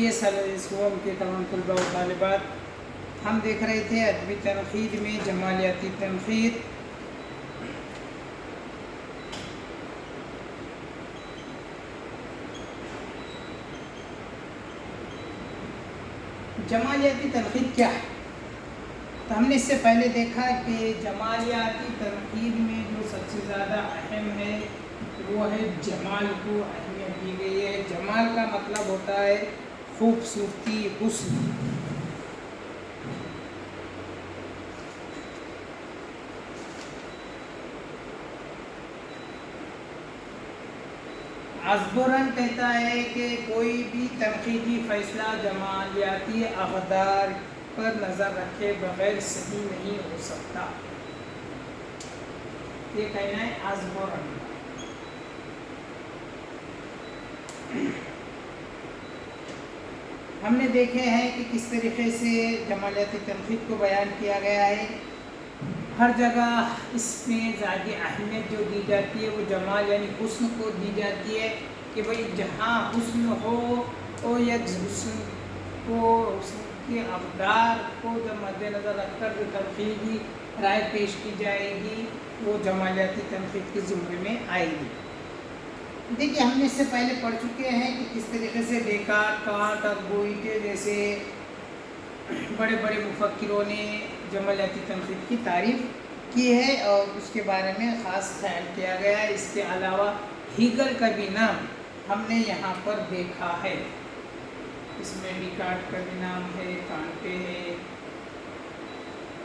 BS کے تمام طلباء و طالبات، ہم دیکھ رہے تھے ادبی تنقید میں جمالیاتی تنقید. جمالیاتی تنقید کیا ہے؟ تو ہم نے اس سے پہلے دیکھا کہ جمالیاتی تنقید میں جو سب سے زیادہ اہم ہے وہ ہے جمال کو اہمیت دی گئی ہے. جمال کا مطلب ہوتا ہے خوبصورتی، حسن. ازبرن کہتا ہے کہ کوئی بھی تنقیدی فیصلہ جمالیاتی اقدار پر نظر رکھے بغیر صحیح نہیں ہو سکتا. یہ کہنا ہے ازبرن. ہم نے دیکھے ہیں کہ کس طریقے سے جمالیاتی تنقید کو بیان کیا گیا ہے. ہر جگہ اس میں زیادہ اہمیت جو دی جاتی ہے وہ جمال یعنی حسن کو دی جاتی ہے کہ بھئی جہاں حسن ہو یا حسن کے اقدار کو جب مد نظر رکھ کر جو تنقیدی رائے پیش کی جائے گی وہ جمالیاتی تنقید کے زمرے میں آئے گی. دیکھیے ہم نے اس سے پہلے پڑھ چکے ہیں کہ کس طریقے سے ڈیکارٹ، کانٹ اور گوئٹے جیسے بڑے بڑے مفکروں نے جمالیاتی تنقید کی تعریف کی ہے اور اس کے بارے میں خاص خیال کیا گیا ہے. اس کے علاوہ ہیگل کا بھی نام ہم نے یہاں پر دیکھا ہے. اس میں ڈیکارٹ کا بھی نام ہے، کانٹے ہے،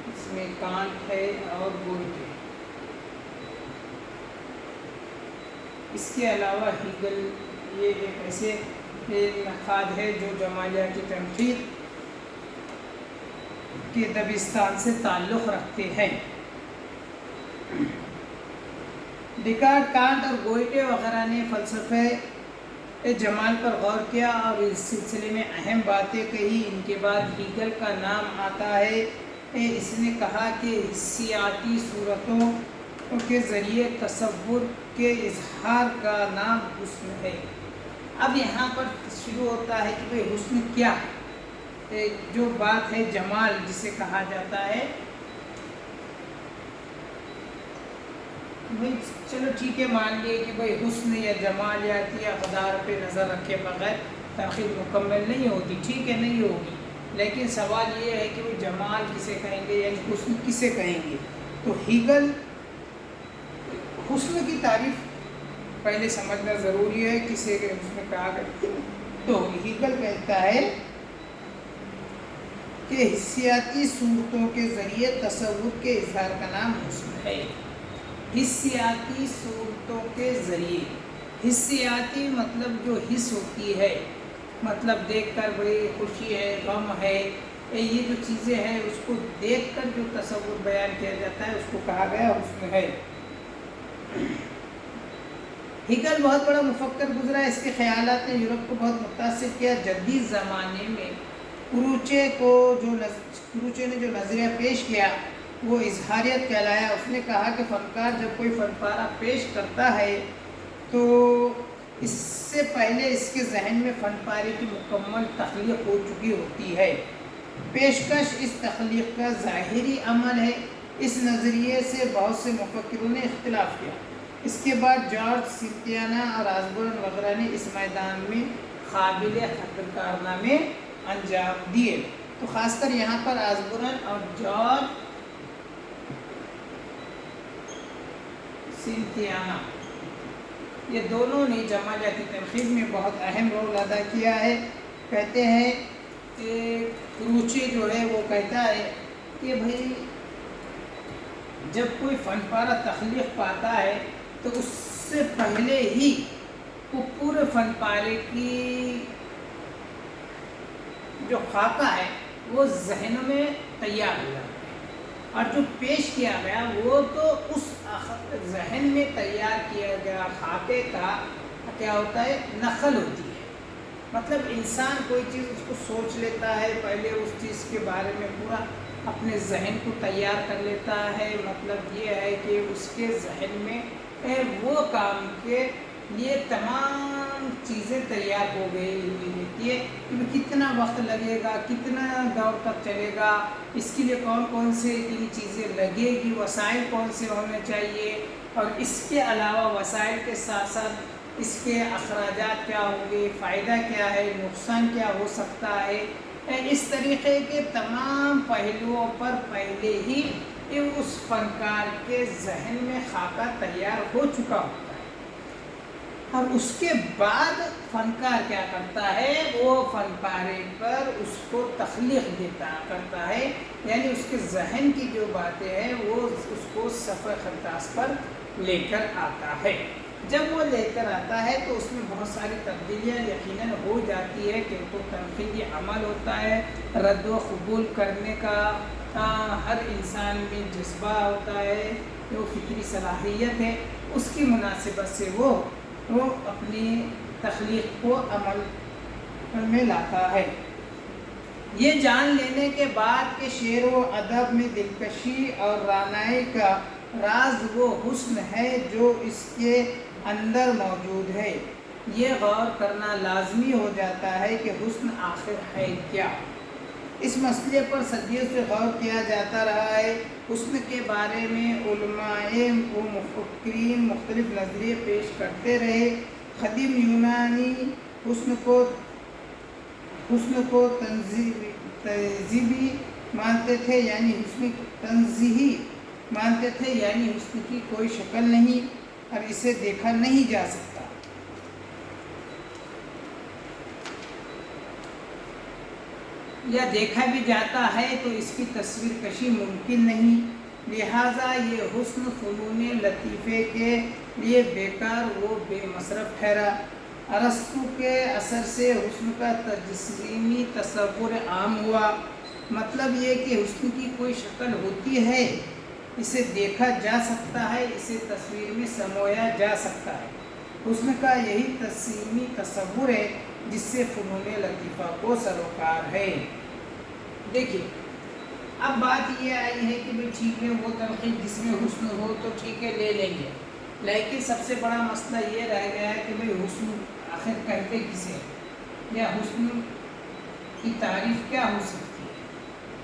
اس میں کانٹ ہے اور گوئٹے. اس کے علاوہ ہیگل یہ ایک ایسے نقاد ہے جو جمالیاتی تنقید کے دبستان سے تعلق رکھتے ہیں. ڈیکارٹ، کانٹ اور گوئٹے وغیرہ نے فلسفہ جمال پر غور کیا اور اس سلسلے میں اہم باتیں کہی. ان کے بعد ہیگل کا نام آتا ہے. اس نے کہا کہ حسیاتی صورتوں کے ذریعے تصور کے اظہار کا نام حسن ہے. اب یہاں پر شروع ہوتا ہے کہ بھئی حسن کیا ہے. جو بات ہے جمال جسے کہا جاتا ہے، چلو ٹھیک ہے مان لیے کہ بھئی حسن یا جمالیاتی اقدار پہ نظر رکھے بغیر تنقید مکمل نہیں ہوتی. ٹھیک ہے نہیں ہوگی، لیکن سوال یہ ہے کہ وہ جمال کسے کہیں گے یعنی حسن کسے کہیں گے. تو ہیگل حسن کی تعریف پہلے سمجھنا ضروری ہے کسے حسن کہا گیا. تو ہیگل کہتا ہے کہ حسیاتی صورتوں کے ذریعے تصور کے اظہار کا نام حسن ہے. حسیاتی صورتوں کے ذریعے، حسیاتی مطلب جو حس ہوتی ہے، مطلب دیکھ کر بڑی خوشی ہے، غم ہے، یہ جو چیزیں ہیں اس کو دیکھ کر جو تصور بیان کیا جاتا ہے اس کو کہا گیا حسن ہے. ہیگل بہت بڑا مفکر گزرا. اس کے خیالات نے یورپ کو بہت متاثر کیا. جدید زمانے میں کروچے نے جو نظریہ پیش کیا وہ اظہاریت کہلایا. اس نے کہا کہ فنکار جب کوئی فن پارہ پیش کرتا ہے تو اس سے پہلے اس کے ذہن میں فن پارے کی مکمل تخلیق ہو چکی ہوتی ہے. پیشکش اس تخلیق کا ظاہری عمل ہے. اس نظریے سے بہت سے مفکروں نے اختلاف کیا. اس کے بعد جارج سنتیانا اور آزبورن وغیرہ نے اس میدان میں قابل قدر کارنامے انجام دیے. تو خاص کر یہاں پر آزبورن اور جارج سنتیانا یہ دونوں نے جمالیاتی تنقید میں بہت اہم رول ادا کیا ہے. کہتے ہیں کہ کروچے جو ہے وہ کہتا ہے کہ بھئی جب کوئی فن پارہ تخلیق پاتا ہے تو اس سے پہلے ہی وہ پورے فن پارے کی جو خاکہ ہے وہ ذہن میں تیار ہو جاتا ہے اور جو پیش کیا گیا وہ تو اس ذہن میں تیار کیا گیا خاکے کا کیا ہوتا ہے نقل ہوتی ہے. مطلب انسان کوئی چیز اس کو سوچ لیتا ہے، پہلے اس چیز کے بارے میں پورا اپنے ذہن کو تیار کر لیتا ہے. مطلب یہ ہے کہ اس کے ذہن میں وہ کام کے یہ تمام چیزیں تیار ہو گئی ہوئی رہتی ہے کہ کتنا وقت لگے گا، کتنا دور تک چلے گا، اس کے لیے کون کون سے ان چیزیں لگے گی، وسائل کون سے ہونے چاہیے، اور اس کے علاوہ وسائل کے ساتھ ساتھ اس کے اخراجات کیا ہوں گے، فائدہ کیا ہے، نقصان کیا ہو سکتا ہے، اس طریقے کے تمام پہلوؤں پر پہلے ہی اس فنکار کے ذہن میں خاکہ تیار ہو چکا ہوتا ہے۔ اور اس کے بعد فنکار کیا کرتا ہے، وہ فن پارے پر اس کو تخلیق دیتا کرتا ہے، یعنی اس کے ذہن کی جو باتیں ہیں وہ اس کو صفحہ خرطاس پر لے کر آتا ہے۔ جب وہ لے کر آتا ہے تو اس میں بہت ساری تبدیلیاں یقیناً ہو جاتی ہے، کہ تو تنقیدی عمل ہوتا ہے، رد و قبول کرنے کا ہر انسان میں جذبہ ہوتا ہے، جو فکری صلاحیت ہے، اس کی مناسبت سے وہ اپنی تخلیق کو عمل میں لاتا ہے۔ یہ جان لینے کے بعد کہ شعر و ادب میں دلکشی اور رعنائی کا راز وہ حسن ہے جو اس کے اندر موجود ہے، یہ غور کرنا لازمی ہو جاتا ہے کہ حسن آخر ہے کیا۔ اس مسئلے پر صدیوں سے غور کیا جاتا رہا ہے۔ حسن کے بارے میں علماء و مفکرین مختلف نظریے پیش کرتے رہے۔ قدیم یونانی حسن کو تہذیبی مانتے تھے، یعنی حسن تنزیہی مانتے تھے، یعنی حسن کی کوئی شکل نہیں اور اسے دیکھا نہیں جا سکتا۔ یا دیکھا بھی جاتا ہے تو اس کی تصویر کشی ممکن نہیں، لہٰذا یہ حسن فنون لطیفے کے لیے بیکار و بے مصرف ٹھہرا۔ ارسطو کے اثر سے حسن کا تجسیمی تصور عام ہوا۔ مطلب یہ کہ حسن کی کوئی شکل ہوتی ہے، اسے دیکھا جا سکتا ہے، اسے تصویر میں سمویا جا سکتا ہے۔ حسن کا یہی تجسیمی تصور ہے جس سے فنون لطیفہ کو سروکار ہے۔ دیکھیے، اب بات یہ آئی ہے کہ بھئی ٹھیک ہے، وہ تنقید جس میں حسن ہو تو ٹھیک ہے، لے لیں گے، لیکن سب سے بڑا مسئلہ یہ رہ گیا ہے کہ بھئی حسن آخر کہتے کسے، یا حسن کی تعریف کیا ہو سکتی ہے،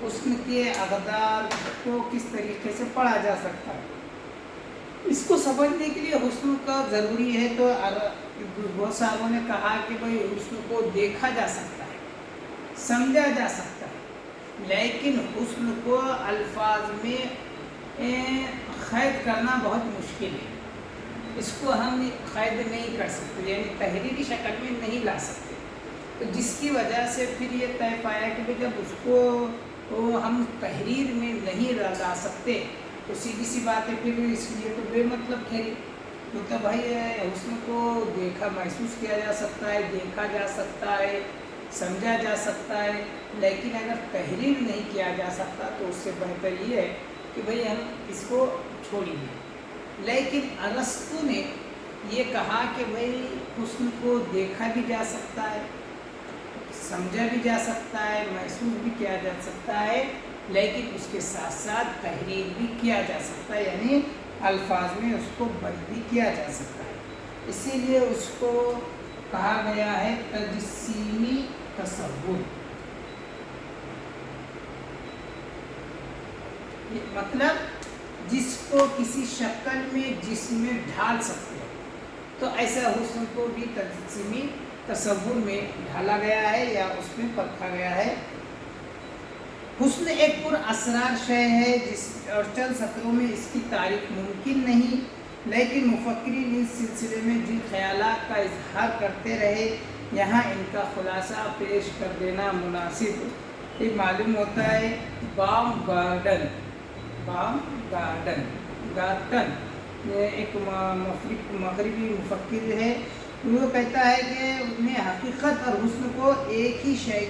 حسن کے اقدار کو کس طریقے سے پڑھا جا سکتا ہے۔ اس کو سمجھنے کے لیے حسن کا ضروری ہے، تو بہت ساروں نے کہا کہ بھئی حسن کو دیکھا جا سکتا ہے، سمجھا جا سکتا ہے، لیکن حسن کو الفاظ میں قید کرنا بہت مشکل ہے۔ اس کو ہم قید نہیں کر سکتے، یعنی تحریری شکل میں نہیں لا سکتے، تو جس کی وجہ سے پھر یہ طے پایا کہ جب اس کو ہم تحریر میں نہیں لا سکتے تو سیدھی سی بات ہے، پھر اس لیے تو بے مطلب ٹھہری۔ تو بھائی حسن کو دیکھا محسوس کیا جا سکتا ہے، دیکھا جا سکتا ہے، سمجھا جا سکتا ہے، لیکن اگر تحریر نہیں کیا جا سکتا تو اس سے بہتر یہ ہے کہ بھئی ہم اس کو چھوڑیں گے۔ لیکن ارسطو نے یہ کہا کہ بھئی حسن کو دیکھا بھی جا سکتا ہے، سمجھا بھی جا سکتا ہے، محسوس بھی کیا جا سکتا ہے، لیکن اس کے ساتھ ساتھ تحریر بھی کیا جا سکتا ہے، یعنی الفاظ میں اس کو بند بھی کیا جا سکتا ہے۔ اسی لیے اس کو کہا گیا ہے تجسیمی تصور۔ مطلب جس کو کسی شکل میں جسم میں ڈھال سکتے ہیں، تو ایسا حسن کو بھی تجسیمی تصور میں ڈھالا گیا ہے یا اس میں پرکھا گیا ہے۔ حسن ایک پر اسرار شے ہے اور چند سطروں میں اس کی تعریف ممکن نہیں، لیکن مفکرین اس سلسلے میں جن خیالات کا اظہار کرتے رہے، یہاں ان کا خلاصہ پیش کر دینا مناسب یہ معلوم ہوتا ہے۔ باؤم گارٹن ایک مغربی مفکر ہے، وہ کہتا ہے کہ اس نے حقیقت اور حسن کو ایک ہی شے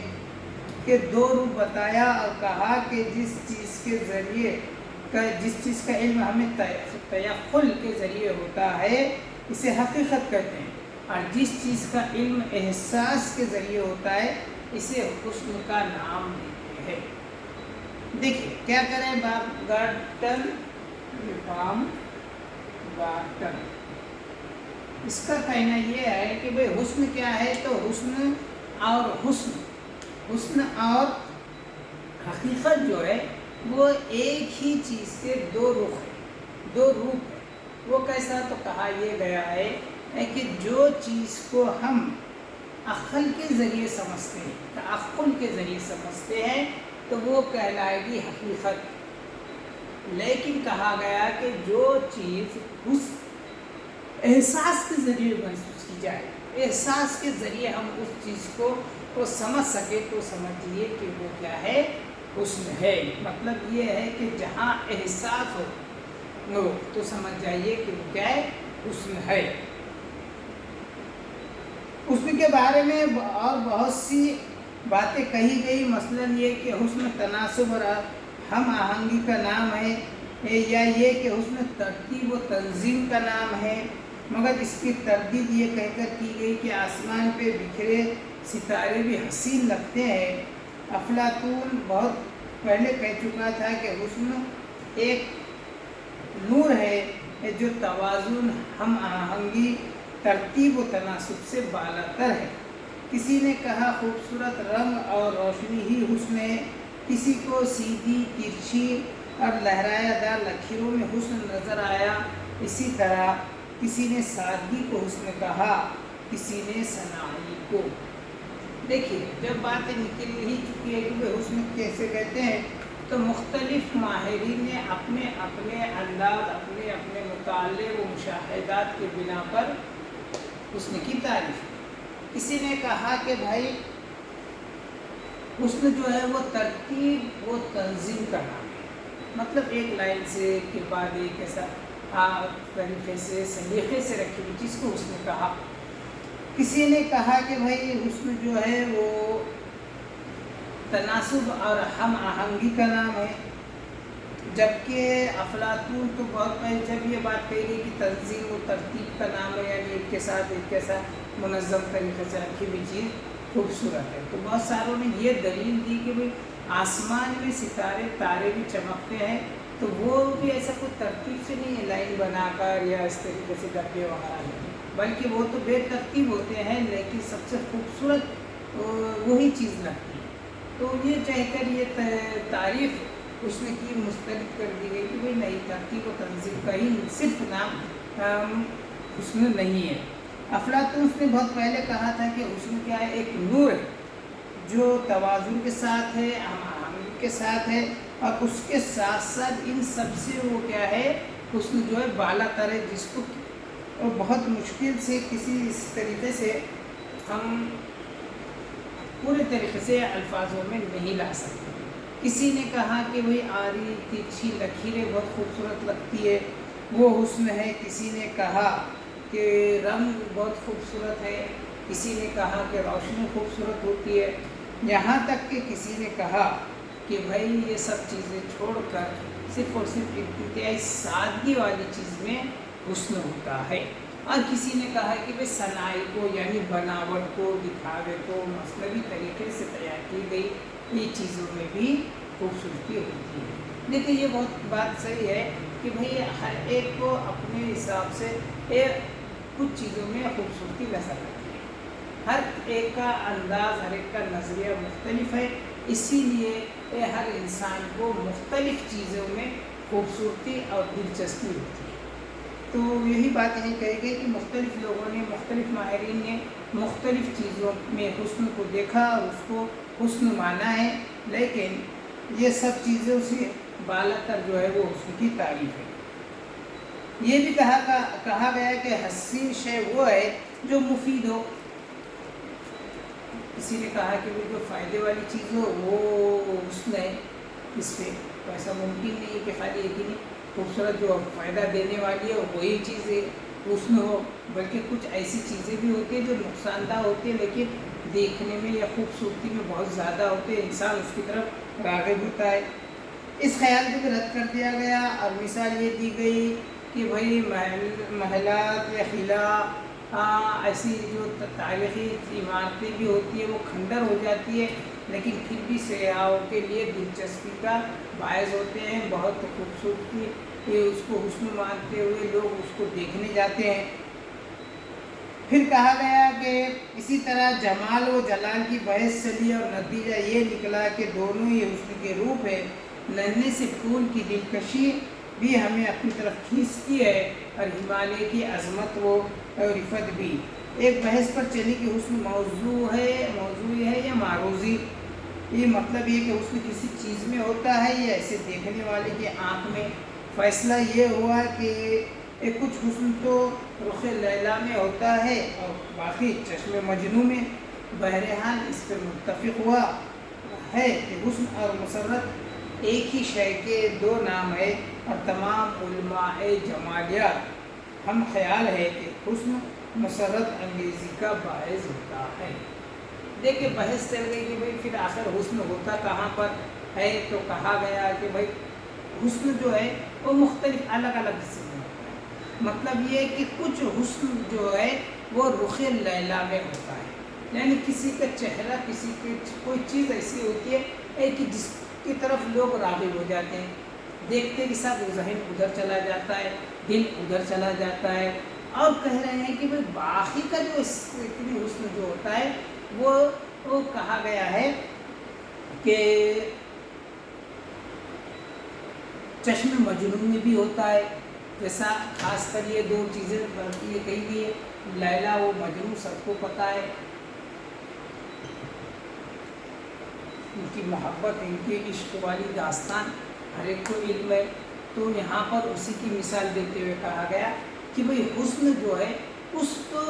کے دو روپ بتایا اور کہا کہ جس چیز کا علم ہمیں تیقن کے ذریعے ہوتا ہے اسے حقیقت کہتے ہیں، اور جس چیز کا علم احساس کے ذریعے ہوتا ہے اسے حسن کا نام دیتے ہیں۔ دیکھیے کیا کریں، اس کا کہنا یہ ہے کہ بھئی حسن کیا ہے، تو حسن اور حقیقت جو ہے وہ ایک ہی چیز کے دو روپ ہیں۔ وہ کیسا، تو کہا یہ گیا ہے کہ جو چیز کو ہم عقل کے ذریعے سمجھتے ہیں، تعقل کے ذریعے سمجھتے ہیں، تو وہ کہلائے گی حقیقت۔ لیکن کہا گیا کہ جو چیز اس احساس کے ذریعے محسوس کی جائے، احساس کے ذریعے ہم اس چیز کو سمجھ سکے، تو سمجھیے کہ وہ کیا ہے، حسن ہے۔ مطلب یہ ہے کہ جہاں احساس ہو تو سمجھ جائیے کہ وہ کیا ہے، حسن ہے۔ حسن کے بارے میں اور بہت سی باتیں کہی گئی، مثلاً یہ کہ حسن تناسب اور ہم آہنگی کا نام ہے، یا یہ کہ حسن ترتیب و تنظیم کا نام ہے، مگر اس کی تردید یہ کہہ کر کی گئی کہ آسمان پہ بکھرے ستارے بھی حسین لگتے ہیں۔ افلاطون بہت پہلے کہہ چکا تھا کہ حسن ایک نور ہے جو توازن، ہم آہنگی، ترتیب و تناسب سے بالاتر ہے۔ کسی نے کہا خوبصورت رنگ اور روشنی ہی حسن ہے، کسی کو سیدھی، ترچھی اور لہرایا دار لکیروں میں حسن نظر آیا۔ اسی طرح کسی نے سادگی کو حسن کہا، کسی نے صناعی کو۔ دیکھیے جب باتیں نکل ہی چکی ہے کہ حسن کیسے کہتے ہیں، تو مختلف ماہرین نے اپنے اپنے انداز، اپنے اپنے مطالعے و مشاہدات کے بنا پر حسن کی تعریف کی۔ کسی نے کہا کہ بھائی حسن جو ہے وہ ترتیب و تنظیم کا نام ہے، مطلب ایک لائن سے کے بعد ایک ایسا طریقے سے، سلیقے سے رکھی ہوئی چیز کو حسن کہا۔ کسی نے کہا کہ بھائی حسن جو ہے وہ تناسب اور ہم آہنگی کا نام ہے، جبکہ افلاطون تو بہت پہلے جب یہ بات کہی گئی کہ تنظیم و ترتیب کا نام ہے، یعنی ایک کے ساتھ ایک کیسا منظم طریقے سے رکھی ہوئی چیز خوبصورت ہے، تو بہت ساروں نے یہ دلیل دی کہ بھئی آسمان میں ستارے تارے بھی چمکتے ہیں، تو وہ بھی ایسا کوئی ترتیب سے نہیں ہے، لائن بنا کر یا اس طریقے سے ڈبے وغیرہ نہیں، بلکہ وہ تو بے ترتیب ہوتے ہیں، لیکن سب سے خوبصورت وہی چیز لگتی ہے۔ تو یہ چاہ کر یہ تعریف اس نے کی مسترد کر دی گئی کہ بھئی نہیں، ترتیب و تنظیم کا ہی صرف نام حسن نہیں ہے۔ افلاطون نے بہت پہلے کہا تھا کہ حسن کیا ہے، ایک نور ہے جو توازن کے ساتھ ہے، ہم آہنگی کے ساتھ ہے، اور اس کے ساتھ ساتھ ان سب سے وہ کیا ہے، حسن جو ہے بالا تر ہے، جس کو بہت مشکل سے کسی اس طریقے سے ہم پورے طریقے سے الفاظوں میں نہیں لا سکتے۔ کسی نے کہا کہ وہی آری ترچھی لکیریں بہت خوبصورت لگتی ہے، وہ حسن ہے۔ کسی نے کہا کہ رنگ بہت خوبصورت ہے، کسی نے کہا کہ روشنی خوبصورت ہوتی ہے، یہاں تک کہ کسی نے کہا کہ بھائی یہ سب چیزیں چھوڑ کر صرف اور صرف انتہائی سادگی والی چیز میں حسن ہوتا ہے۔ اور کسی نے کہا کہ بھائی صناعی کو، یعنی بناوٹ کو، دکھاوے کو مصنوعی طریقے سے تیار کی گئی یہ چیزوں میں بھی خوبصورتی ہوتی ہے۔ لیکن یہ بہت بات صحیح ہے کہ بھئی ہر ایک کو اپنے حساب سے کچھ چیزوں میں خوبصورتی نظر آتی ہے، ہر ایک کا انداز، ہر ایک کا نظریہ مختلف ہے، اسی لیے ہر انسان کو مختلف چیزوں میں خوبصورتی اور دلچسپی ہوتی ہے۔ تو یہی بات یہیں کہی گئی کہ مختلف لوگوں نے، مختلف ماہرین نے مختلف چیزوں میں حسن کو دیکھا اور اس کو حسن مانا ہے، لیکن یہ سب چیزوں سے بالا تر جو ہے وہ حسن کی تعریف ہے۔ یہ بھی کہا گیا کہ حسین شے وہ ہے جو مفید ہو۔ کسی نے کہا کہ وہ جو فائدے والی چیز ہو وہ حسن ہے، اس پہ تو ایسا ممکن نہیں ہے کہ خالی ایک ہی خوبصورت جو فائدہ دینے والی ہے وہی چیز حسن ہو، بلکہ کچھ ایسی چیزیں بھی ہوتی ہیں جو نقصان دہ ہوتی ہیں لیکن دیکھنے میں یا خوبصورتی میں بہت زیادہ ہوتے ہیں، انسان اس کی طرف راغب ہوتا ہے۔ اس خیال کو بھی رد کر دیا گیا اور مثال یہ دی گئی کہ بھائی محلات یا قلعہ، ایسی جو تاریخی عمارتیں بھی ہوتی ہیں وہ کھنڈر ہو جاتی ہے، لیکن پھر بھی سیاحوں کے لیے دلچسپی کا باعث ہوتے ہیں، بہت خوبصورتی اس کو حسن مانتے ہوئے لوگ اس کو دیکھنے جاتے ہیں۔ پھر کہا گیا کہ اسی طرح جمال و جلال کی بحث چلی اور نتیجہ یہ نکلا کہ دونوں ہی حسن کے روپ ہے۔ ننھے سے پھول کی دلکشی بھی ہمیں اپنی طرف کھینچتی ہے اور ہمالیہ کی عظمت و رفت بھی۔ ایک بحث پر چلی کہ حسن موضوعی ہے یا معروضی۔ یہ مطلب یہ کہ حسن کسی چیز میں ہوتا ہے یا ایسے دیکھنے والے کی آنکھ میں۔ فیصلہ یہ ہوا کہ کچھ حسن تو رخ لیلا میں ہوتا ہے اور باقی چشم مجنوں میں۔ بہرحال اس پر متفق ہوا ہے کہ حسن اور مسرت ایک ہی شے کے دو نام ہے اور تمام علماء جمالیات ہم خیال ہے کہ حسن مسرت انگیزی کا باعث ہوتا ہے۔ دیکھیں بحث چل گئی کہ بھئی پھر آخر حسن ہوتا کہاں پر ہے، تو کہا گیا کہ بھئی حسن جو ہے وہ مختلف الگ الگ حصے میں ہوتا ہے۔ مطلب یہ کہ کچھ حسن جو ہے وہ رخ لیلا میں ہوتا ہے، یعنی کسی کا چہرہ، کسی کی کوئی چیز ایسی ہوتی ہے کہ جس کی طرف لوگ راغب ہو جاتے ہیں، دیکھتے کے ساتھ ذہن ادھر چلا جاتا ہے، دل ادھر چلا جاتا ہے، اور کہہ رہے ہیں کہ بھئی باقی کا جو حسن جو ہوتا ہے وہ کہا گیا ہے کہ چشم مجنون میں بھی ہوتا ہے، جیسا خاص کر یہ دو چیزیں یہ کہی گئی ہے، لیلا و مجنون سب کو پتہ ہے، ان کی محبت، ان کی عشق والی داستان ہر ایک کو علم ہے۔ تو یہاں پر اسی کی مثال دیتے ہوئے کہا گیا کہ بھئی حسن جو ہے اس کو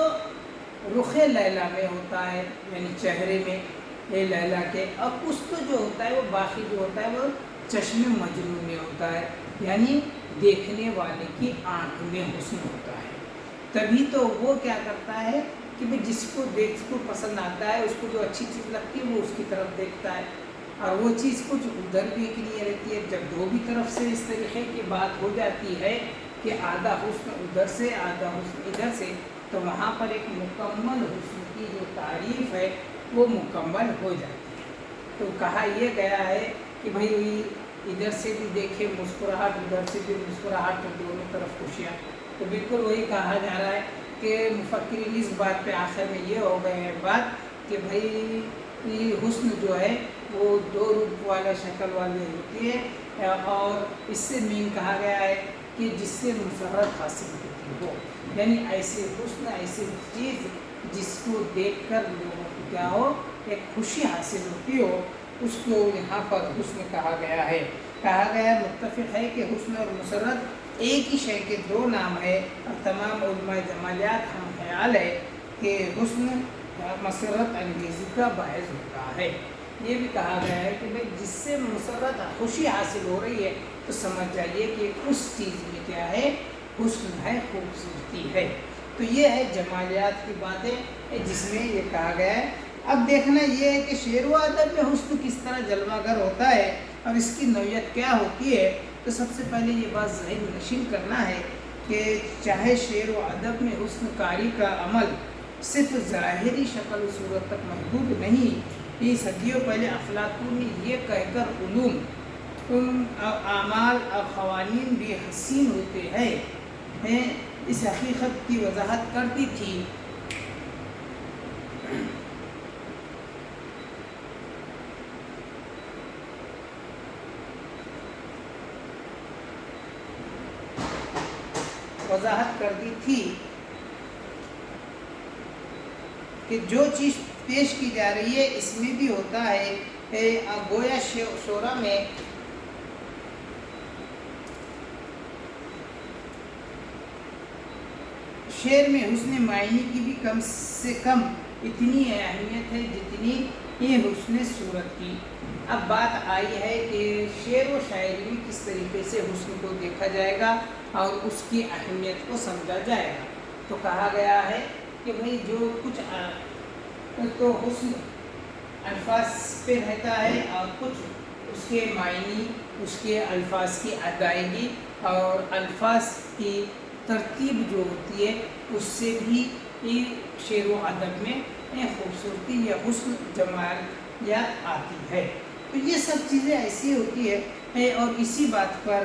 رخ لیلا میں ہوتا ہے، یعنی چہرے میں لیلا کے، اور اس کو جو ہوتا ہے وہ باقی جو ہوتا ہے وہ چشم مجنون میں ہوتا ہے، یعنی دیکھنے والے کی آنکھ میں حسن ہوتا ہے۔ تبھی تو وہ کیا کرتا ہے کہ بھئی جس کو پسند آتا ہے، اس کو جو اچھی چیز لگتی ہے وہ اس کی طرف دیکھتا ہے، اور وہ چیز کچھ ادھر بھی کے لیے رہتی ہے۔ جب دو بھی طرف سے اس طریقے کی بات ہو جاتی ہے کہ آدھا حسن ادھر سے آدھا حسن ادھر سے، تو وہاں پر ایک مکمل حسن کی جو تعریف ہے وہ مکمل ہو جاتی ہے۔ تو کہا یہ گیا ہے کہ بھئی ادھر سے بھی دیکھے مسکراہٹ، ادھر سے بھی مسکراہٹ، تو دونوں طرف خوشیاں۔ تو بالکل وہی کہا جا رہا ہے کہ مفکرین اس بات پہ آخر میں یہ ہو گئے ہیں بات کہ بھئی حسن جو ہے وہ دو روپ والا شکل والی ہوتی ہے، اور اس سے مین کہا گیا ہے کہ جس سے مسرت حاصل ہوتی ہو، یعنی ایسے حسن، ایسی چیز جس کو دیکھ کر لوگوں کو کیا ہو، ایک خوشی حاصل ہوتی ہو، اس کو یہاں پر حسن کہا گیا ہے۔ کہا گیا متفق ہے کہ حسن اور مسرت ایک ہی شے کے دو نام ہے، اور تمام علماء جمالیات ہم خیال ہے کہ حسن مسرت انگیزی کا باعث ہوتا ہے۔ یہ بھی کہا گیا ہے کہ بھئی جس سے مسرت خوشی حاصل ہو رہی ہے تو سمجھ جائیے کہ اس چیز میں کیا ہے، حسن ہے، خوبصورتی ہے۔ تو یہ ہے جمالیات کی باتیں جس میں یہ کہا گیا ہے۔ اب دیکھنا یہ ہے کہ شعر و ادب میں حسن کس طرح جلوہ گر ہوتا ہے اور اس کی نوعیت کیا ہوتی ہے۔ تو سب سے پہلے یہ بات ذہن نشین کرنا ہے کہ چاہے شعر و ادب میں حسن کاری کا عمل صرف ظاہری شکل و صورت تک محدود نہیں، یہ صدیوں پہلے افلاطون نے یہ کہہ کر علوم، اعمال اور قوانین بھی حسین ہوتے ہیں، اس حقیقت کی وضاحت کرتی تھی۔ کہ جو چیز پیش کی جا رہی ہے اس میں بھی ہوتا ہے، گویا شعرا میں شعر میں حسن معنی کی بھی کم سے کم اتنی اہمیت ہے جتنی یہ حسن صورت کی۔ اب بات آئی ہے کہ شعر و شاعری میں کس طریقے سے حسن کو دیکھا جائے گا اور اس کی اہمیت کو سمجھا جائے گا۔ تو کہا گیا ہے کہ بھئی جو کچھ تو حسن الفاظ پہ رہتا ہے اور کچھ اس کے معنی، اس کے الفاظ کی ادائیگی اور الفاظ کی ترتیب جو ہوتی ہے اس سے بھی شعر و ادب میں خوبصورتی یا حسن جمالیات آتی ہے۔ تو یہ سب چیزیں ایسی ہوتی ہے، اور اسی بات پر